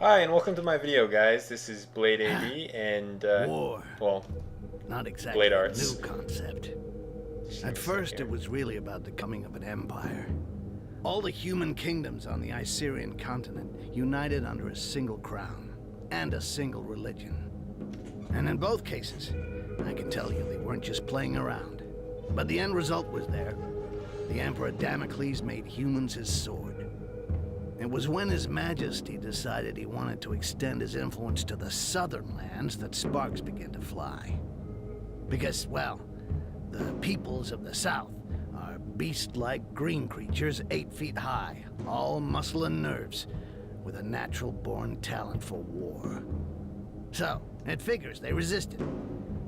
Hi and welcome to my video, guys. This is Blade AB and War. well, Not exactly Blade a Arts. new concept. Just At give me a sec first, here. it was really about the coming of an empire. All the human kingdoms on the Iserian continent united under a single crown and a single religion. And in both cases, I can tell you they weren't just playing around. But the end result was there. The Emperor Damocles made humans his sword. It was when His Majesty decided he wanted to extend his influence to the southern lands that sparks began to fly. Because, well, the peoples of the south are beast-like green creatures 8 feet high, all muscle and nerves, with a natural-born talent for war. So, it figures they resisted.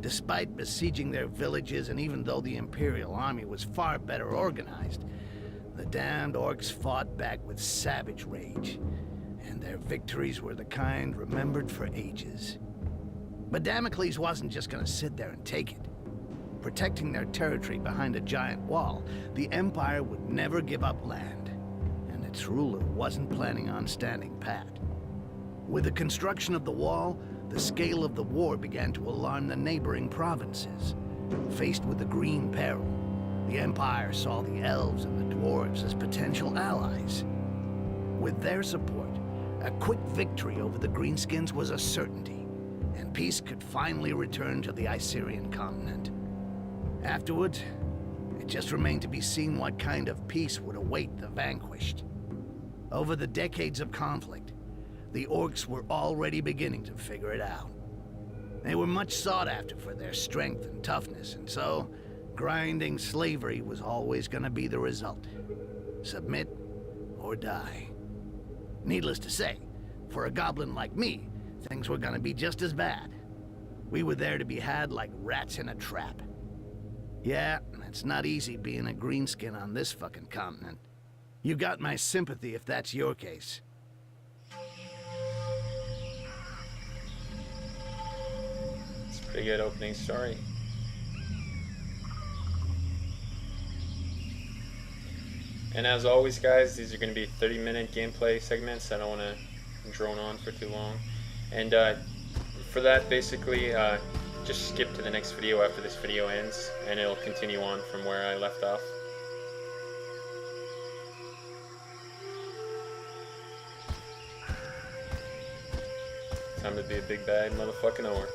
Despite besieging their villages, and even though the Imperial army was far better organized, the damned orcs fought back with savage rage, and their victories were the kind remembered for ages. But Damocles wasn't just gonna sit there and take it. Protecting their territory behind a giant wall, the Empire would never give up land, and its ruler wasn't planning on standing pat. With the construction of the wall, the scale of the war began to alarm the neighboring provinces. Faced with the Green Peril, the Empire saw the elves and the dwarves as potential allies. With their support, a quick victory over the Greenskins was a certainty, and peace could finally return to the Iserian continent. Afterwards, it just remained to be seen what kind of peace would await the vanquished. Over the decades of conflict, the orcs were already beginning to figure it out. They were much sought after for their strength and toughness, and so grinding slavery was always going to be the result. Submit or die. Needless to say, for a goblin like me, things were going to be just as bad. We were there to be had like rats in a trap. Yeah, it's not easy being a greenskin on this fucking continent. You got my sympathy if that's your case. It's a pretty good opening story. And as always, guys, these are going to be 30-minute gameplay segments. I don't want to drone on for too long. And for that, basically, just skip to the next video after this video ends, and it'll continue on from where I left off. Time to be a big bad motherfucking orc.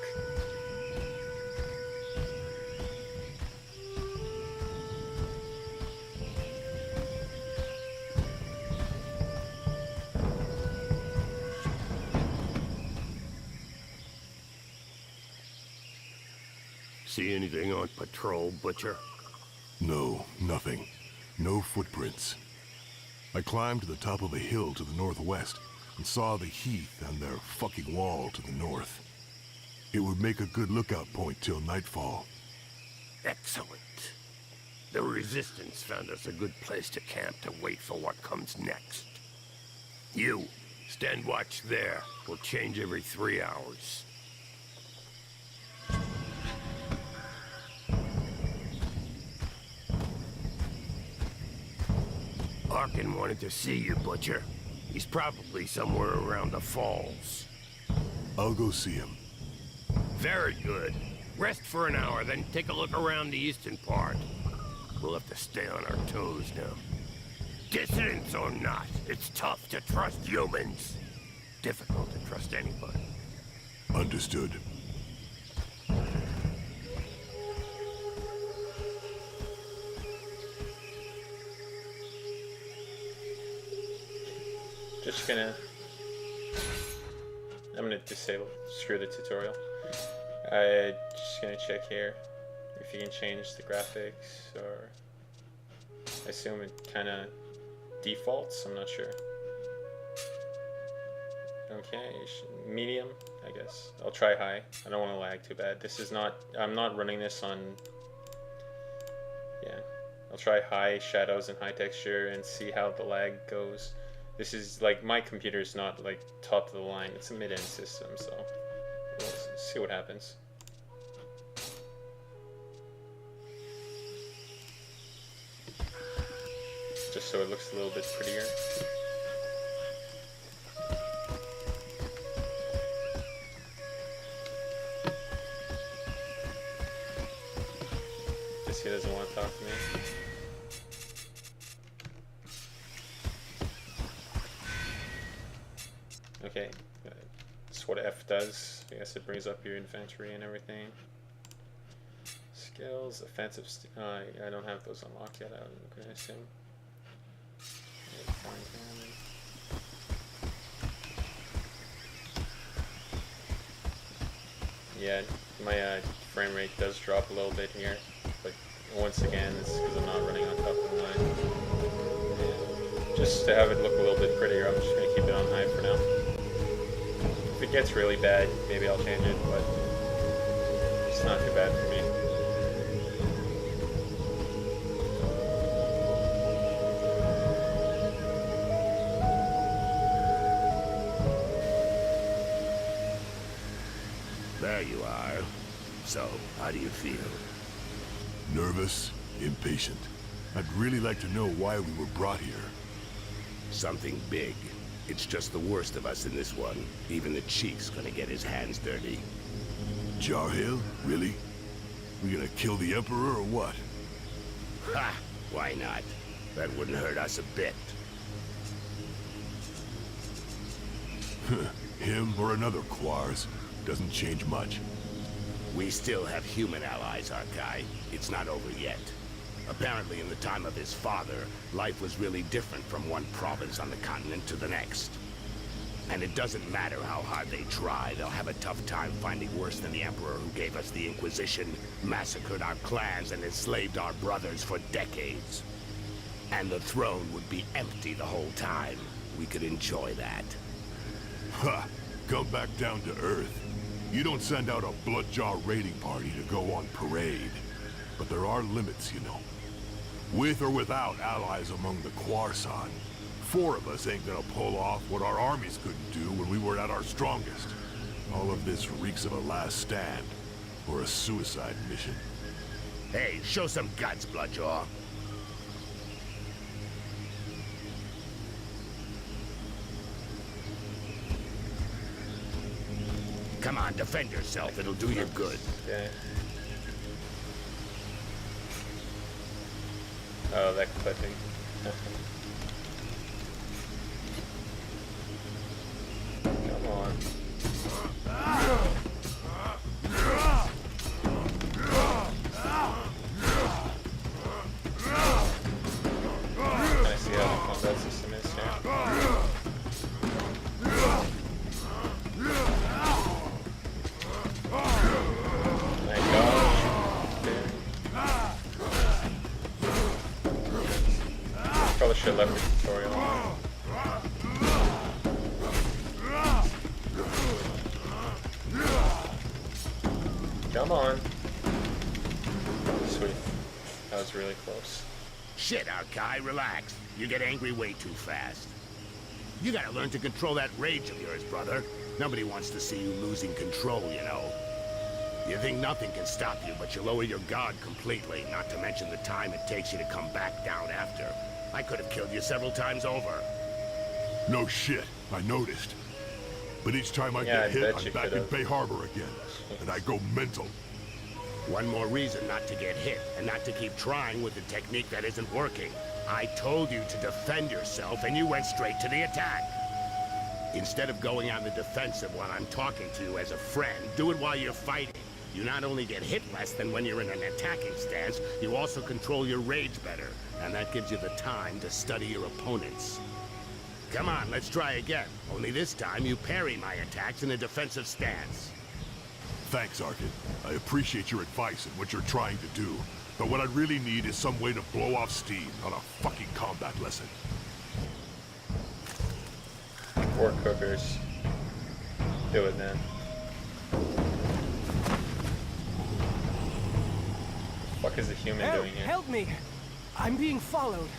See anything on patrol, Butcher? No, nothing. No footprints. I climbed to the top of a hill to the northwest and saw the heath and their fucking wall to the north. It would make a good lookout point till nightfall. Excellent. The Resistance found us a good place to camp to wait for what comes next. You, stand watch there. We'll change every 3 hours. Arkin wanted to see you, Butcher. He's probably somewhere around the falls. I'll go see him. Very good. Rest for an hour, then take a look around the eastern part. We'll have to stay on our toes now. Dissidents or not, it's tough to trust humans. Difficult to trust anybody. Understood. I'm gonna disable, screw the tutorial. Just gonna check here if you can change the graphics, or I assume it kind of defaults, I'm not sure. Okay, medium, I guess. I'll try high. I don't want to lag too bad. This is not, I'm not running this on, yeah. I'll try high shadows and high texture and see how the lag goes. This is like, my computer's not like top of the line, it's a mid-end system, so we'll see what happens. Just so it looks a little bit prettier. Okay. That's what F does. I guess it brings up your infantry and everything. Skills, offensive. I don't have those unlocked yet. I'm gonna assume. Yeah, my frame rate does drop a little bit here, but once again, this is because I'm not running on top of the line. And just to have it look a little bit prettier, I'm just gonna keep it on high for now. If it gets really bad, maybe I'll change it, but it's not too bad for me. There you are. So, how do you feel? Nervous, impatient. I'd really like to know why we were brought here. Something big. It's just the worst of us in this one. Even the chief's gonna get his hands dirty. Jarhill? Really? We gonna kill the Emperor or what? Ha! Why not? That wouldn't hurt us a bit. Him or another Quars. Doesn't change much. We still have human allies, Arkai. It's not over yet. Apparently, in the time of his father, life was really different from one province on the continent to the next. And it doesn't matter how hard they try, they'll have a tough time finding worse than the Emperor who gave us the Inquisition, massacred our clans, and enslaved our brothers for decades. And the throne would be empty the whole time. We could enjoy that. Ha! Come back down to Earth. You don't send out a Bloodjaw raiding party to go on parade. But there are limits, you know. With or without allies among the Quarsan, 4 of us ain't gonna pull off what our armies couldn't do when we were at our strongest. All of this reeks of a last stand, or a suicide mission. Hey, show some guts, Bloodjaw. Come on, defend yourself. It'll do you good. Okay. Oh, that clipping. Come on. Can I see how the combat system is here? Probably should have left the tutorial on. Come on. Sweet. That was really close. Shit, Arkai, relax. You get angry way too fast. You gotta learn to control that rage of yours, brother. Nobody wants to see you losing control, you know. You think nothing can stop you, but you lower your guard completely, not to mention the time it takes you to come back down after. I could have killed you several times over. No shit, I noticed. But each time I Yeah, get I hit, bet you I'm back in could've. Bay Harbor again. And I go mental. One more reason not to get hit, and not to keep trying with a technique that isn't working. I told you to defend yourself, and you went straight to the attack. Instead of going on the defensive while I'm talking to you as a friend, do it while you're fighting. You not only get hit less than when you're in an attacking stance, you also control your rage better, and that gives you the time to study your opponents. Come on, let's try again. Only this time you parry my attacks in a defensive stance. Thanks, Arkin. I appreciate your advice and what you're trying to do. But what I really need is some way to blow off steam, not a fucking combat lesson. 4 cookers. Do it, man. What the fuck is a human doing here? Help me! I'm being followed.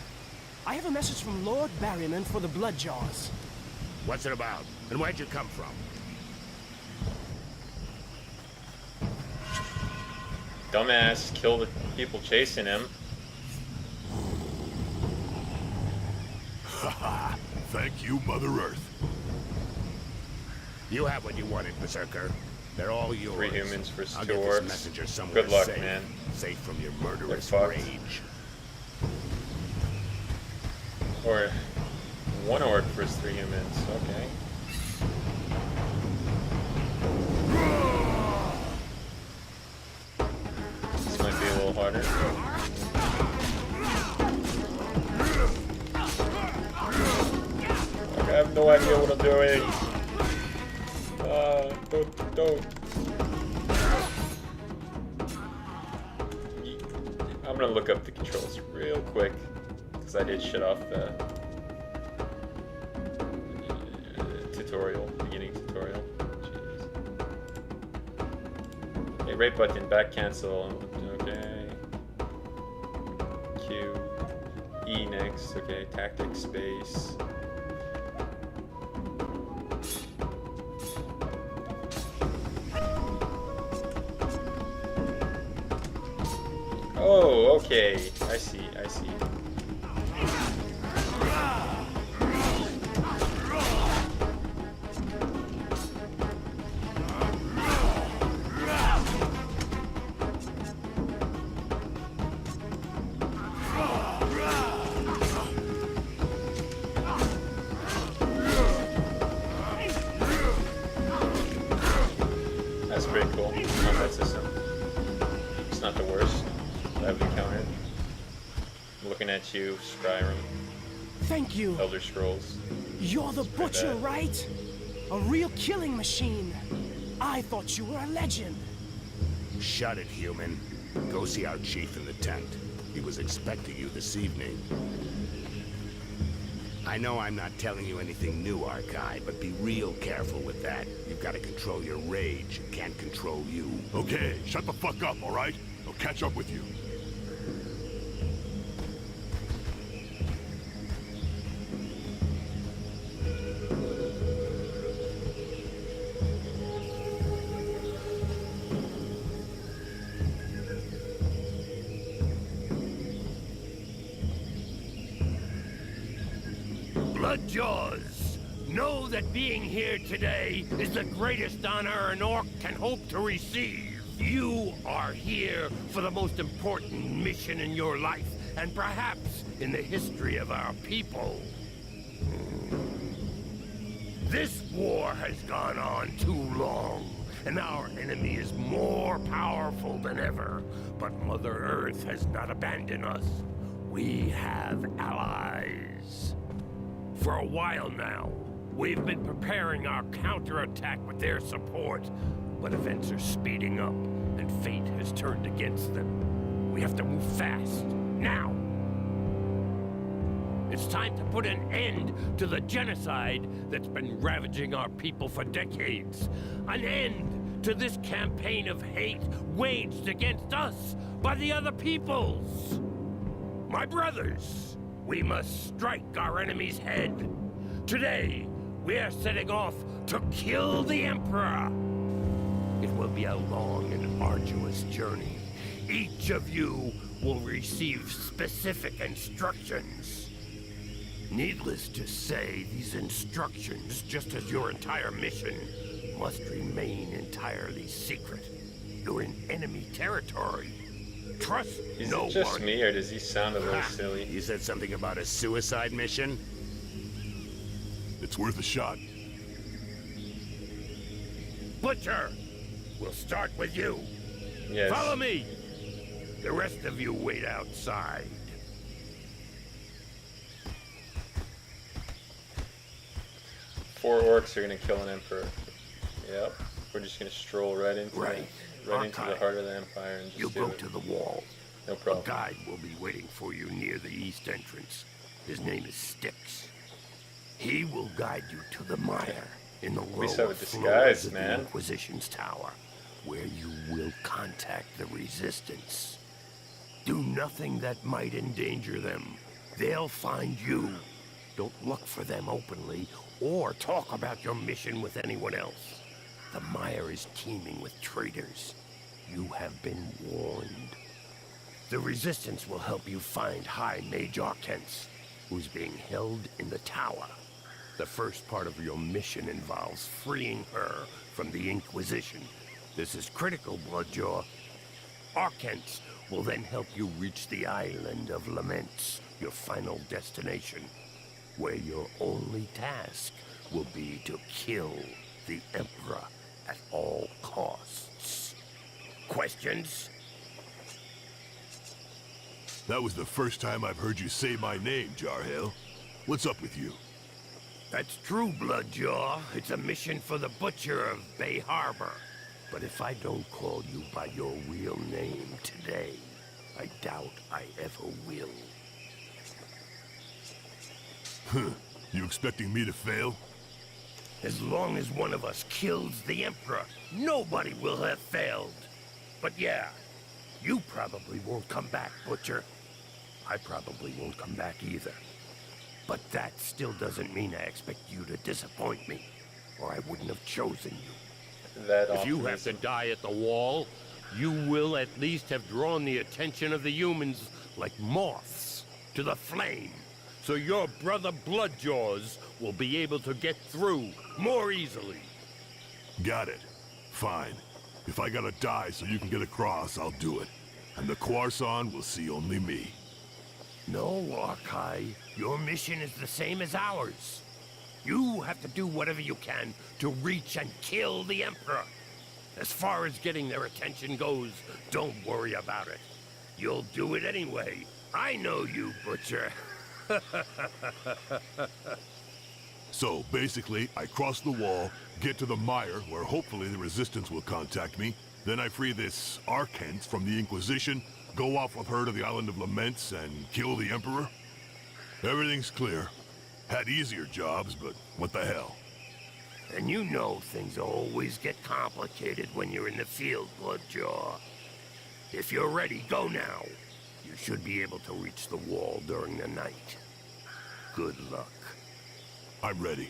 I have a message from Lord Barryman for the Bloodjaws. What's it about? And where'd you come from? Dumbass, kill the people chasing him. Haha, thank you, Mother Earth. You have what you wanted, Berserker. They're all yours. 3 humans versus I'll 2 get orcs. this messenger somewhere Good luck, safe, man. safe from your murderous fucked. rage. Or 1 orc versus 3 humans. Okay. harder. I have no idea what I'm doing. Don't. I'm gonna look up the controls real quick because I did shut off the beginning tutorial. Jeez. Okay, right button, back cancel. Okay. Q. E next. Okay, tactic space. Oh, okay. I see. That's pretty cool. Combat system. It's not the worst that I've encountered. I'm looking at you, Skyrim, Thank you. Elder Scrolls. You're the butcher, bad. right? A real killing machine. I thought you were a legend. Shut it, human. Go see our chief in the tent. He was expecting you this evening. I know I'm not telling you anything new, Archive, but be real careful with that. You've got to control your rage. It can't control you. Okay, shut the fuck up, all right? I'll catch up with you. Bloodjaws, know that being here today is the greatest honor an orc can hope to receive. You are here for the most important mission in your life, and perhaps in the history of our people. This war has gone on too long, and our enemy is more powerful than ever. But Mother Earth has not abandoned us. We have allies. For a while now, we've been preparing our counterattack with their support, but events are speeding up, and fate has turned against them. We have to move fast, now! It's time to put an end to the genocide that's been ravaging our people for decades. An end to this campaign of hate waged against us by the other peoples. My brothers, we must strike our enemy's head. Today, we are setting off to kill the Emperor. It will be a long and arduous journey. Each of you will receive specific instructions. Needless to say, these instructions, just as your entire mission, must remain entirely secret. You're in enemy territory. Trust Is no it just one. me, or does he sound a little silly? You said something about a suicide mission? It's worth a shot. Butcher, we'll start with you. Yes. Follow me. The rest of you wait outside. Four orcs are gonna kill an emperor. Yep. We're just gonna stroll right into Right. into the heart of the empire and just You do go it. to the wall. No A problem. guide will be waiting for you near the east entrance. His name is Styx. He will guide you to the mire in the least lower have a disguise, floors of the man. Inquisition's tower, where you will contact the Resistance. Do nothing that might endanger them. They'll find you. Don't look for them openly or talk about your mission with anyone else. The mire is teeming with traitors. You have been warned. The Resistance will help you find High Mage Arkense, who's being held in the tower. The first part of your mission involves freeing her from the Inquisition. This is critical, Bloodjaw. Arkense will then help you reach the Island of Laments, your final destination, where your only task will be to kill the Emperor at all costs. Questions? That was the first time I've heard you say my name, Jarhale. What's up with you? That's true, Bloodjaw. It's a mission for the Butcher of Bay Harbor. But if I don't call you by your real name today, I doubt I ever will. Huh. You expecting me to fail? As long as one of us kills the Emperor, nobody will have failed. But yeah, you probably won't come back, Butcher. I probably won't come back either. But that still doesn't mean I expect you to disappoint me, or I wouldn't have chosen you. If you have to die at the wall, you will at least have drawn the attention of the humans like moths to the flame. So your brother Bloodjaws will be able to get through more easily. Got it. Fine. If I gotta die so you can get across, I'll do it. And the Quarson will see only me. No, Arkai. Your mission is the same as ours. You have to do whatever you can to reach and kill the Emperor. As far as getting their attention goes, don't worry about it. You'll do it anyway. I know you, Butcher. So, basically, I cross the wall, get to the mire, where hopefully the Resistance will contact me, then I free this Arcant from the Inquisition, go off with her to the Island of Laments, and kill the Emperor? Everything's clear. Had easier jobs, but what the hell? And you know things always get complicated when you're in the field, Bloodjaw. If you're ready, go now. You should be able to reach the wall during the night. Good luck. I'm ready.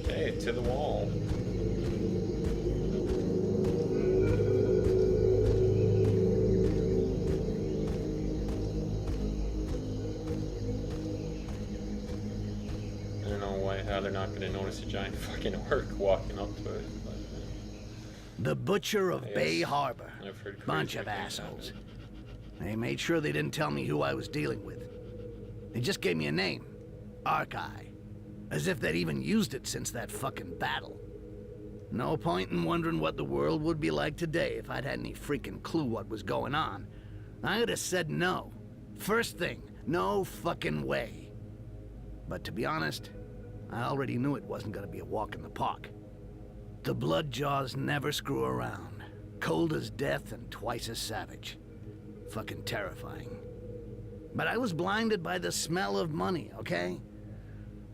Okay, to the wall. I don't know how they're not gonna notice a giant fucking orc walking up to it. But, The Butcher of Yes. Bay Harbor. I've heard Bunch crazy of things assholes. happen. They made sure they didn't tell me who I was dealing with. They just gave me a name. Arkai. As if they'd even used it since that fucking battle. No point in wondering what the world would be like today if I'd had any freaking clue what was going on. I would have said no. First thing, no fucking way. But to be honest, I already knew it wasn't gonna be a walk in the park. The Bloodjaws never screw around. Cold as death and twice as savage. Fucking terrifying. But I was blinded by the smell of money, okay?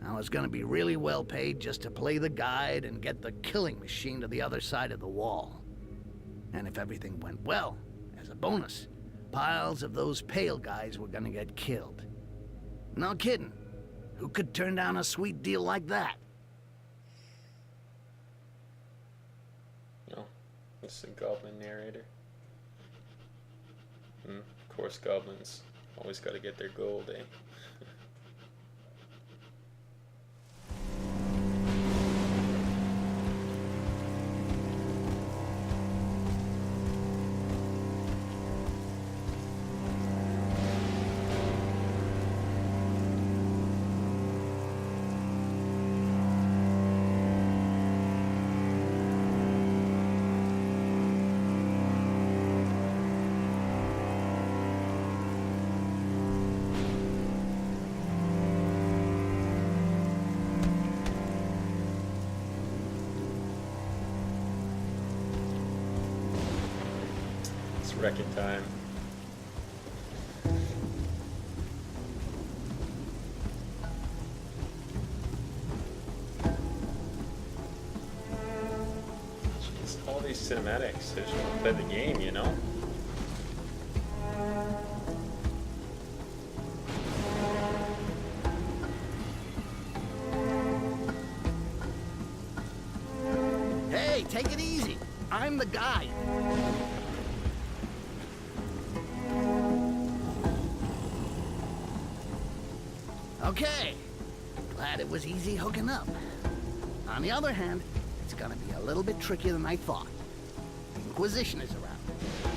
I was gonna be really well paid just to play the guide and get the killing machine to the other side of the wall. And if everything went well, as a bonus, piles of those pale guys were gonna get killed. No kidding. Who could turn down a sweet deal like that? No, it's a goblin narrator. Of course, goblins always gotta get their gold, eh? It's wrecking time. Jeez, all these cinematics. I just want to play the game, you know? Hey, take it easy. I'm the guy. Okay. Glad it was easy hooking up. On the other hand, it's gonna be a little bit trickier than I thought. The Inquisition is around.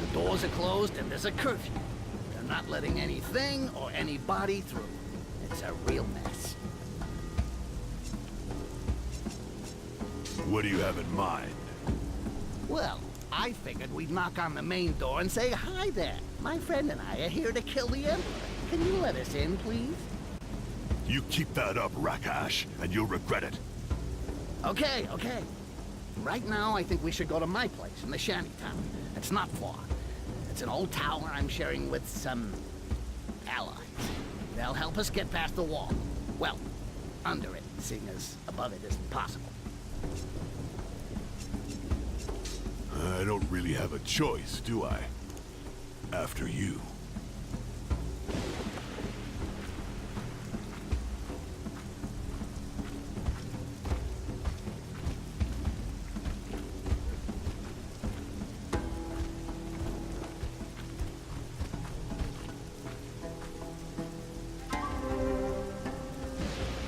The doors are closed and there's a curfew. They're not letting anything or anybody through. It's a real mess. What do you have in mind? Well, I figured we'd knock on the main door and say, "Hi there. My friend and I are here to kill the Emperor. Can you let us in, please?" You keep that up, Rakash, and you'll regret it. Okay, okay. Right now, I think we should go to my place in the shantytown. It's not far. It's an old tower I'm sharing with some allies. They'll help us get past the wall. Well, under it, seeing as above it isn't possible. I don't really have a choice, do I? After you.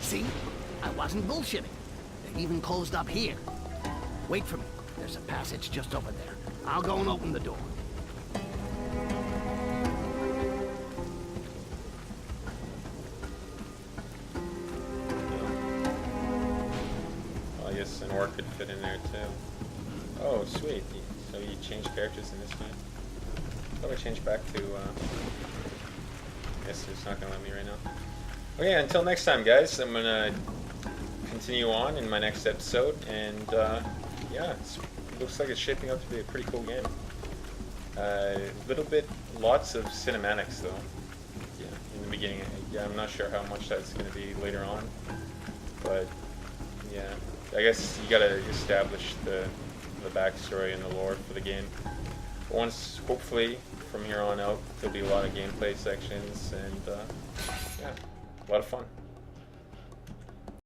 See? I wasn't bullshitting. They even closed up here. Wait for me. There's a passage just over there. I'll go and open the door. Well, I guess an orc could fit in there too. Oh, sweet. So you change characters in this game? I thought I changed back to, I guess it's not gonna let me right now. Okay, until next time, guys. I'm gonna continue on in my next episode, and yeah, it looks like it's shaping up to be a pretty cool game. Lots of cinematics though. Yeah, in the beginning. Yeah, I'm not sure how much that's gonna be later on, but yeah, I guess you gotta establish the backstory and the lore for the game. Once, hopefully, from here on out, there'll be a lot of gameplay sections, and yeah, a lot of fun.